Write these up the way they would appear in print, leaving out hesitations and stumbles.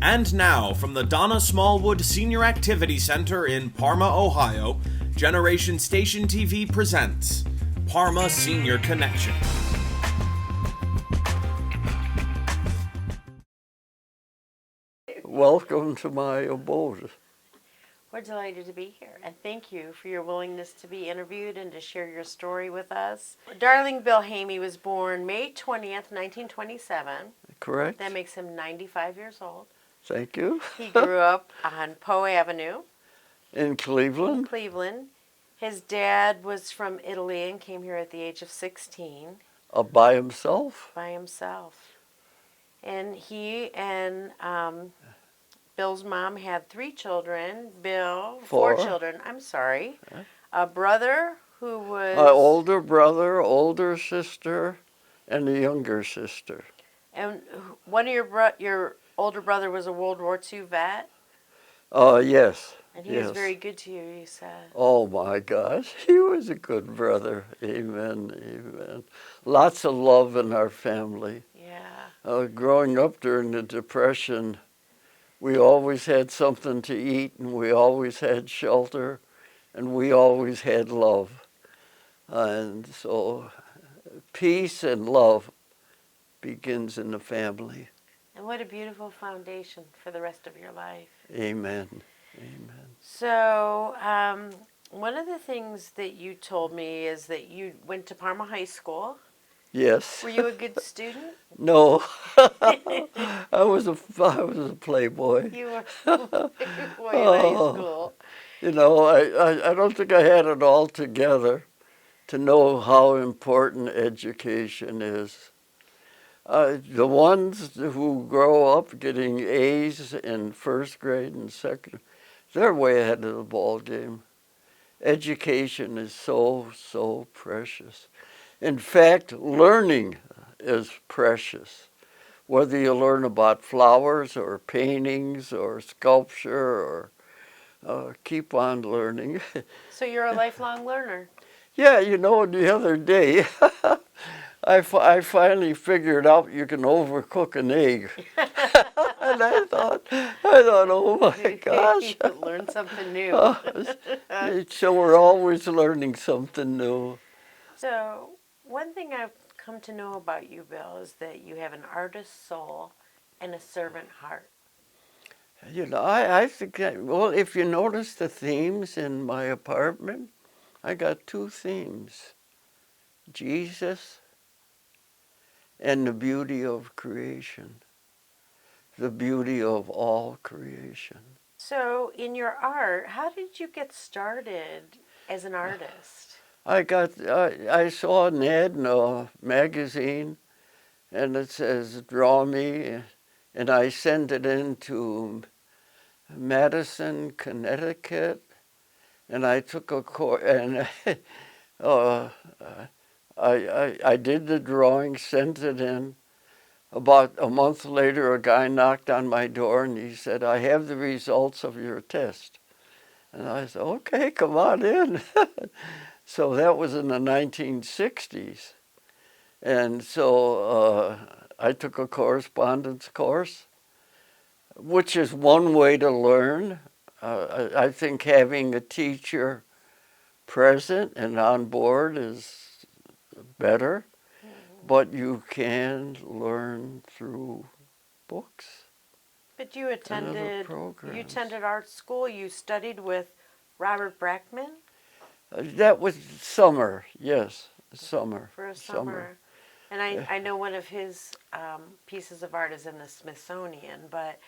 And now, from the Donna Smallwood Senior Activity Center in Parma, Ohio, Generation Station TV presents Parma Senior Connection. Welcome to my abode. We're delighted to be here, and thank you for your willingness to be interviewed and to share your story with us. Darling Bill Hamey was born May 20th, 1927. Correct? That makes him 95 years old. Thank you. He grew up on Poe Avenue In Cleveland? in Cleveland. His dad was from Italy and came here at the age of 16 By himself? by himself. And he and Bill's mom had 3 children. Bill, 4 children, I'm sorry. A brother who was... An older brother, older sister, and a younger sister. And one of your older brother was a World War II vet? Yes. And he was very good to you, you said. Oh my gosh, he was a good brother. Amen, amen. Lots of love in our family. Yeah. Growing up during the Depression, we always had something to eat, and we always had shelter, and we always had love. And so peace and love begins in the family. And what a beautiful foundation for the rest of your life. Amen. Amen. So, one of the things that you told me is that you went to Parma High School. Yes. Were you a good student? No. I was a playboy. You were a playboy in high school. You know, I don't think I had it all together to know how important education is. The ones who grow up getting A's in first grade and second, they're way ahead of the ball game. Education is so precious. In fact, learning is precious. Whether you learn about flowers or paintings or sculpture or keep on learning. So you're a lifelong learner. Yeah, you know, the other day, I finally figured out you can overcook an egg. And I thought, oh my gosh. You learned something new. So we're always learning something new. So one thing I've come to know about you, Bill, is that you have an artist's soul and a servant heart. You know, I think, well, if you notice the themes in my apartment, I got 2 themes. Jesus and the beauty of creation. The beauty of all creation. So in your art, how did you get started as an artist? I saw an ad in a magazine, and it says, draw me, and I sent it into Madison, Connecticut, and I took a course, and I did the drawing, sent it in. About a month later, a guy knocked on my door, and he said, I have the results of your test. And I said, okay, come on in. So that was in the 1960s. And so I took a correspondence course, which is one way to learn. I think having a teacher present and on board is better, but you can learn through books. But you attended art school. You studied with Robert Brackman? That was summer, yes, summer. For a summer. And I know one of his pieces of art is in the Smithsonian, but...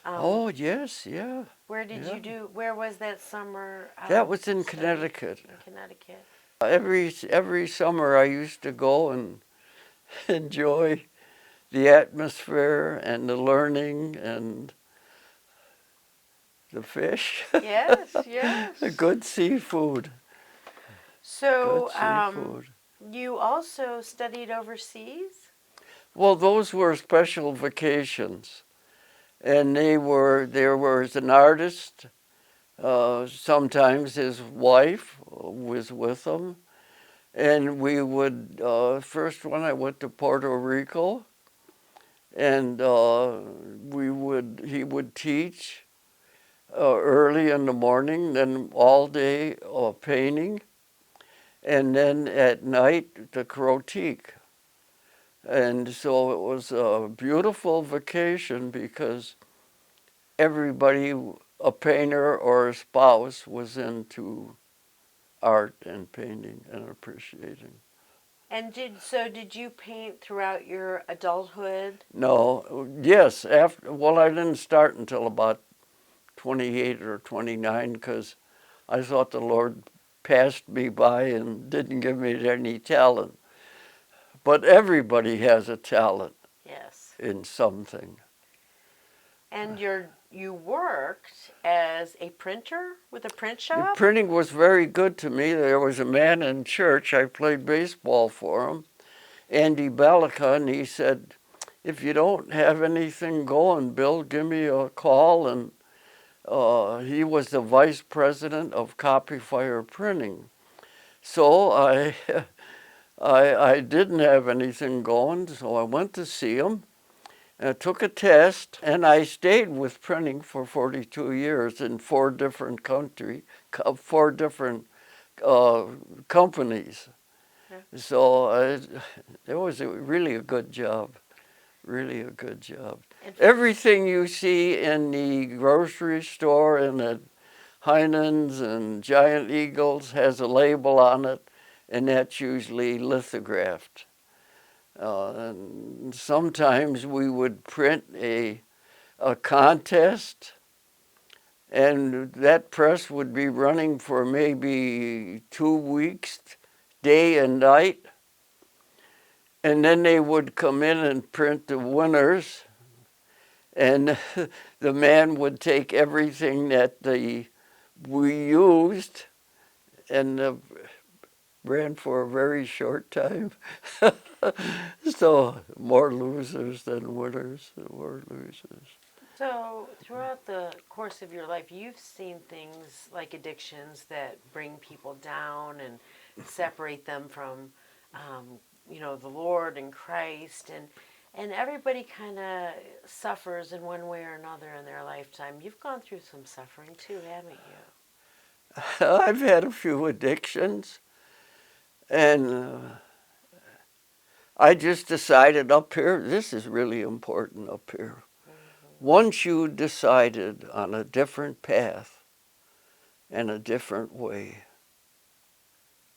oh, yes, yeah. Where did you do, where was that summer? That was in Connecticut. In Connecticut. Every summer I used to go and enjoy the atmosphere and the learning and the fish. Yes, yes. The good seafood. So, you also studied overseas? Well, those were special vacations. And there was an artist, sometimes his wife was with him. And we would, first one I went to Puerto Rico, And he would teach early in the morning, then all day painting, and then at night the critique. And so it was a beautiful vacation because everybody, a painter or a spouse, was into art and painting and appreciating. And did you paint throughout your adulthood? No, yes, I didn't start until about 28 or 29 because I thought the Lord passed me by and didn't give me any talent. But everybody has a talent Yes. in something. And you worked as a printer with a print shop? Printing was very good to me. There was a man in church, I played baseball for him, Andy Balica, and he said, if you don't have anything going, Bill, give me a call. And he was the vice president of Copyfire Printing. So I didn't have anything going, so I went to see him. I took a test, and I stayed with printing for 42 years in four different companies. Yeah. So it was really a good job, really a good job. Everything you see in the grocery store and at Heinen's and Giant Eagles has a label on it, and that's usually lithographed. And sometimes we would print a contest, and that press would be running for maybe 2 weeks, day and night. And then they would come in and print the winners, and the man would take everything that we used and ran for a very short time. So more losers than winners, more losers. So throughout the course of your life, you've seen things like addictions that bring people down and separate them from, the Lord and Christ, and everybody kind of suffers in one way or another in their lifetime. You've gone through some suffering too, haven't you? I've had a few addictions, and I just decided up here, this is really important up here. Mm-hmm. Once you decided on a different path and a different way,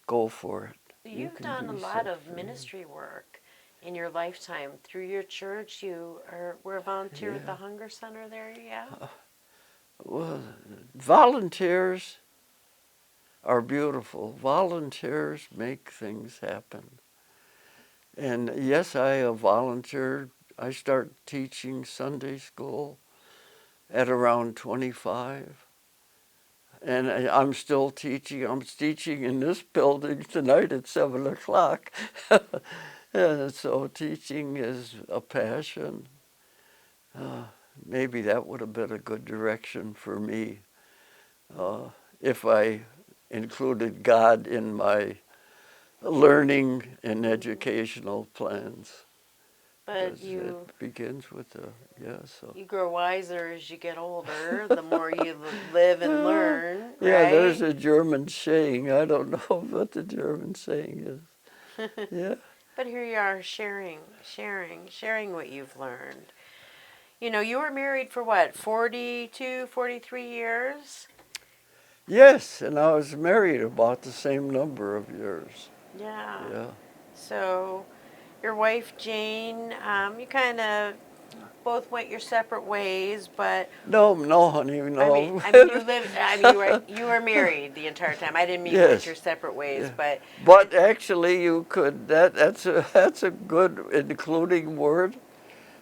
go for it. You've done a lot of ministry work in your lifetime. Through your church, were a volunteer at the Hunger Center there, yeah? Well, volunteers are beautiful. Volunteers make things happen. And yes, I volunteered. I started teaching Sunday school at around 25. And I'm still teaching. I'm teaching in this building tonight at 7 o'clock. And so teaching is a passion. Maybe that would have been a good direction for me if I included God in my learning and educational plans. But it begins with so. You grow wiser as you get older, the more you live and learn, right? Yeah, there's a German saying. I don't know what the German saying is. Yeah. But here you are sharing what you've learned. You were married for what, 42, 43 years? Yes, and I was married about the same number of years. Yeah. Yeah. So your wife, Jane, you kind of both went your separate ways, but... No, honey, no. I mean, you were married the entire time. I didn't mean you went your separate ways, but... But actually, you could, that's a good including word,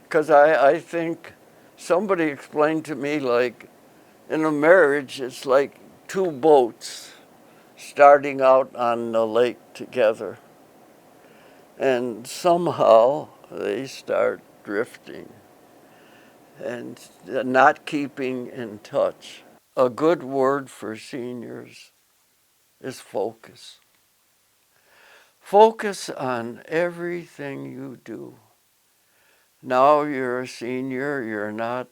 because I think somebody explained to me, like, in a marriage, it's like two boats starting out on the lake together. And somehow they start drifting and not keeping in touch. A good word for seniors is focus. Focus on everything you do. Now you're a senior, you're not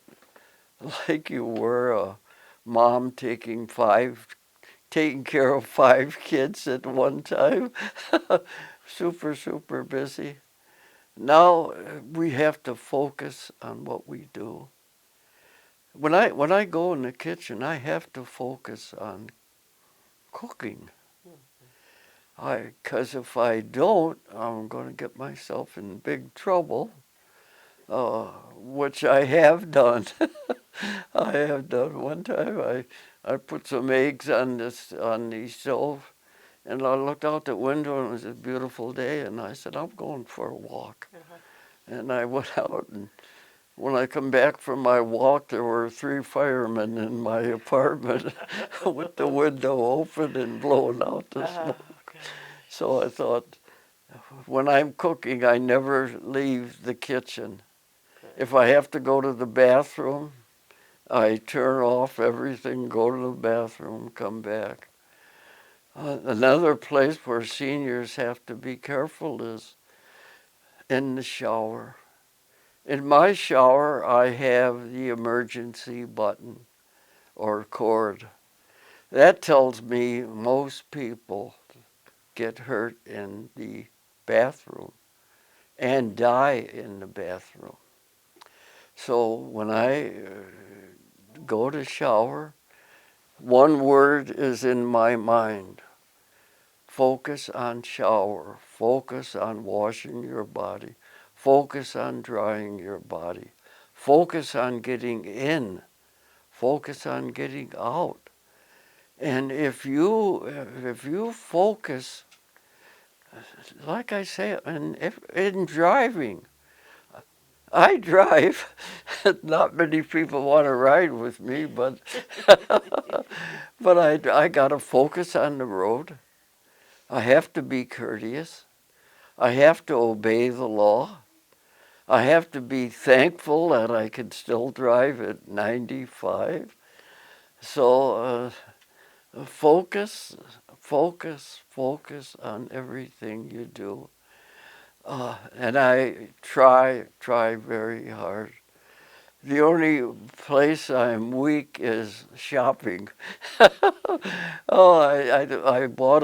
like you were a mom taking care of 5 kids at one time. Super busy. Now we have to focus on what we do. When I go in the kitchen, I have to focus on cooking. Because if I don't, I'm going to get myself in big trouble, which I have done. I have done. One time I put some eggs on the stove, and I looked out the window and it was a beautiful day, and I said, I'm going for a walk. And I went out, and when I come back from my walk, there were 3 firemen in my apartment with the window open and blowing out the smoke. So I thought, when I'm cooking, I never leave the kitchen. If I have to go to the bathroom, I turn off everything, go to the bathroom, come back. Another place where seniors have to be careful is in the shower. In my shower, I have the emergency button or cord. That tells me most people get hurt in the bathroom and die in the bathroom. So when I go to shower, one word is in my mind. Focus on shower. Focus on washing your body. Focus on drying your body. Focus on getting in. Focus on getting out. And if you focus, like I say, in driving, I drive. Not many people want to ride with me, but but I got to focus on the road. I have to be courteous. I have to obey the law. I have to be thankful that I can still drive at 95. So focus on everything you do. And I try very hard. The only place I'm weak is shopping. I thought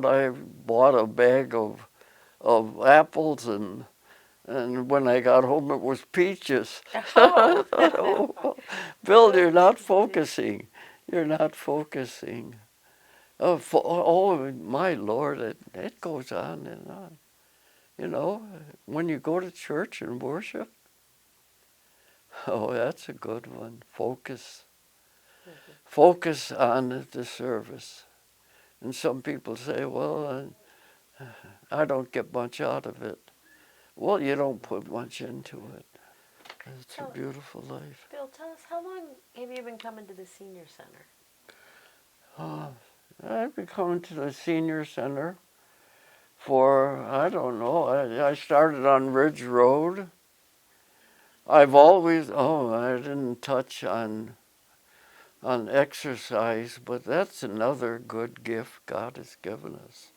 I bought a bag of apples, and when I got home it was peaches. Oh. Bill, you're not focusing. You're not focusing. Oh my Lord, it goes on and on. You know, when you go to church and worship, oh, that's a good one. Focus. Focus on the service. And some people say, well, I don't get much out of it. Well, you don't put much into it. It's a beautiful life. Bill, tell us, how long have you been coming to the Senior Center? I've been coming to the Senior Center for, I don't know, I started on Ridge Road. I've always, I didn't touch on exercise, but that's another good gift God has given us.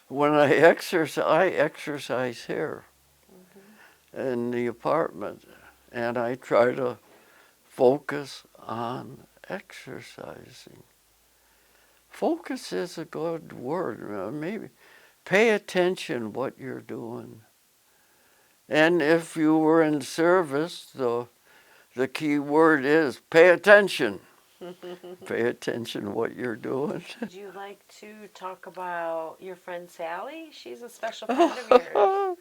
When I exercise here in the apartment, and I try to focus on exercising. Focus is a good word. Maybe pay attention what you're doing. And if you were in service, the key word is pay attention. Pay attention what you're doing. Would you like to talk about your friend Sally? She's a special friend of yours.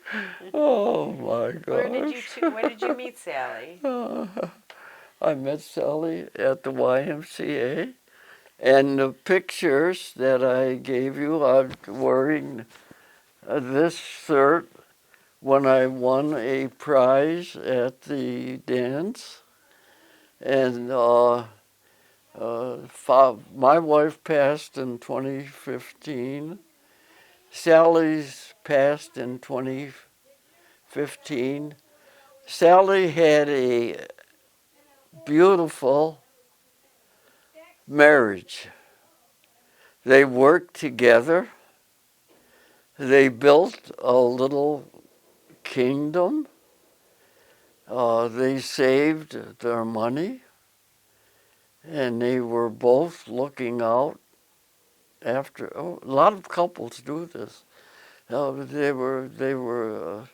Oh my gosh. Where did you meet Sally? I met Sally at the YMCA, and the pictures that I gave you, I'm wearing this shirt when I won a prize at the dance. And my wife passed in 2015. Sally's passed in 2015. Sally had a beautiful marriage. They worked together. They built a little kingdom. They saved their money, and they were both looking out after. Oh, a lot of couples do this. They were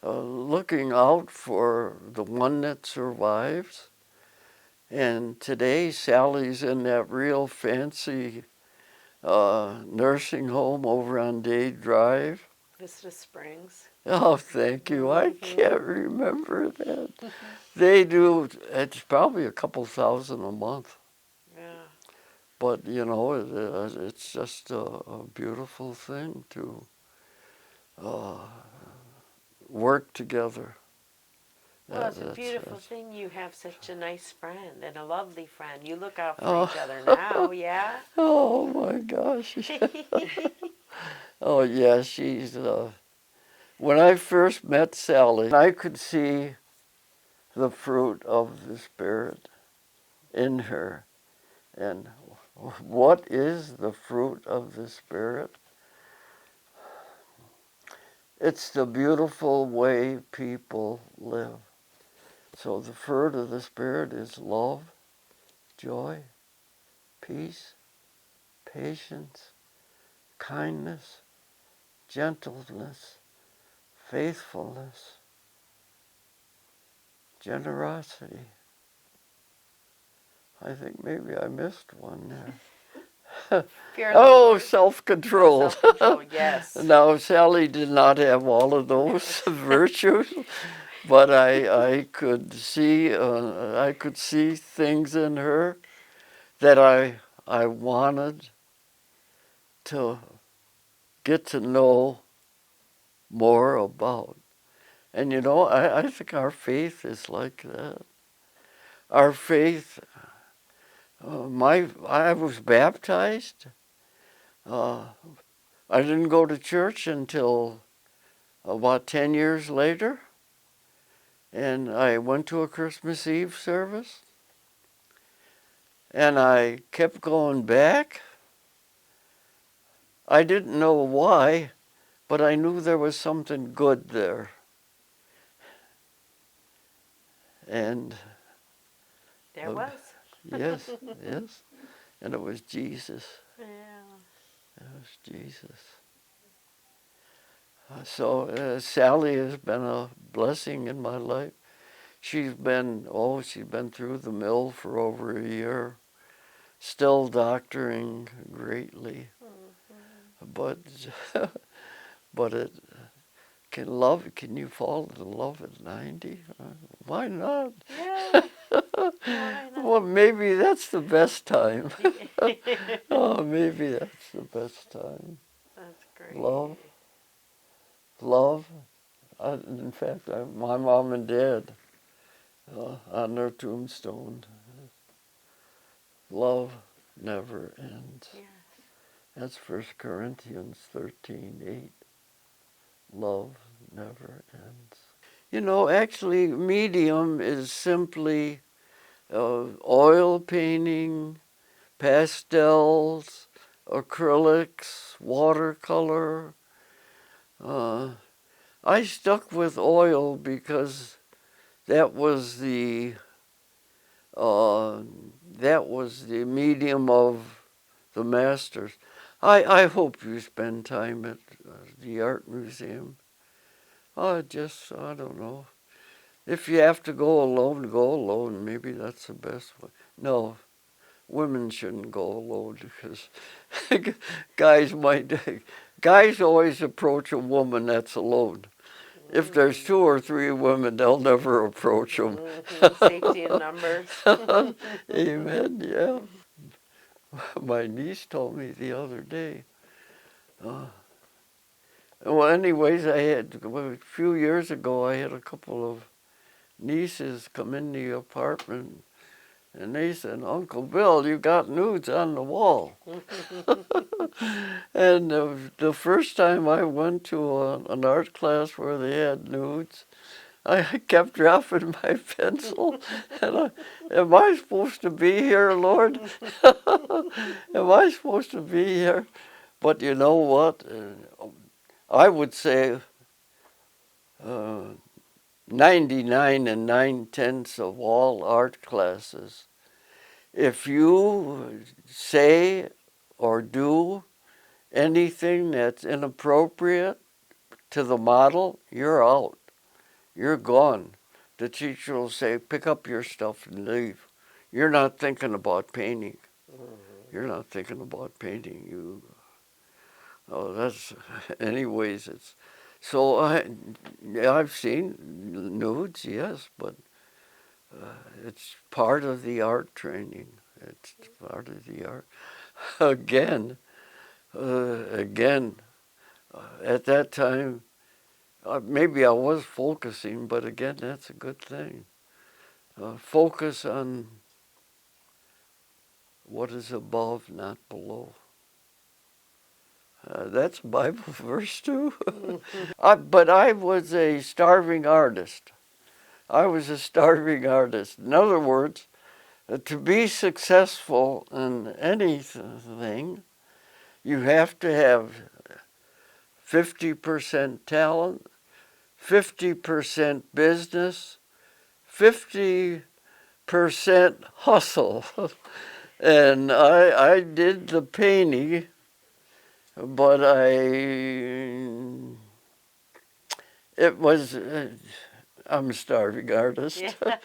looking out for the one that survives. And today, Sally's in that real fancy nursing home over on Day Drive. Vista Springs. Oh, thank you. I can't remember that. They do, it's probably a couple thousand a month. Yeah. But, you know, it's just a beautiful thing to work together. Well, it's a beautiful thing you have such a nice friend and a lovely friend. You look out for each other now, yeah? Oh, my gosh. Oh, yeah, she's... when I first met Sally, I could see the fruit of the Spirit in her. And what is the fruit of the Spirit? It's the beautiful way people live. So the fruit of the Spirit is love, joy, peace, patience, kindness, gentleness, faithfulness, generosity. I think maybe I missed one there. Oh, self-control. Self-control, yes. Now, Sally did not have all of those virtues, but I could see things in her that I wanted to get to know more about. And you know, I think our faith is like that. Our faith, I was baptized. I didn't go to church until about 10 years later. And I went to a Christmas Eve service. And I kept going back. I didn't know why, but I knew there was something good there. And there was. Yes, yes. And it was Jesus. Yeah. It was Jesus. So Sally has been a blessing in my life. She's been through the mill for over a year, still doctoring greatly. Mm-hmm. But can you fall in love at 90? Why not? Yeah. Why not? Well, maybe that's the best time. Oh, maybe that's the best time. That's great. Love. In fact, my mom and dad, on their tombstone, love never ends. Yes. That's 1 Corinthians 13:8. Love never ends. You know, actually, medium is simply oil painting, pastels, acrylics, watercolor. I stuck with oil because that was the medium of the masters. I hope you spend time at the art museum. I don't know. If you have to go alone, go alone. Maybe that's the best way. No, women shouldn't go alone because guys always approach a woman that's alone. If there's 2 or 3 women, they'll never approach them. Safety in numbers. Amen, yeah. My niece told me the other day. Well, anyways, a few years ago, I had a couple of nieces come in the apartment, and they said, "Uncle Bill, you got nudes on the wall." And the first time I went to an art class where they had nudes, I kept dropping my pencil. And am I supposed to be here, Lord? Am I supposed to be here? But you know what? I would say 99 and 9/10 of all art classes. If you say or do anything that's inappropriate to the model, you're out. You're gone. The teacher will say, pick up your stuff and leave. You're not thinking about painting. You're not thinking about painting. Anyways, it's, so I've seen nudes, yes, but it's part of the art training. It's part of the art. Again, at that time, maybe I was focusing, but again, that's a good thing. Focus on what is above, not below. That's a Bible verse too. But I was a starving artist. I was a starving artist. In other words, to be successful in anything, you have to have 50% talent, 50% business, 50% hustle. And I did the painting, but I'm a starving artist. Yeah.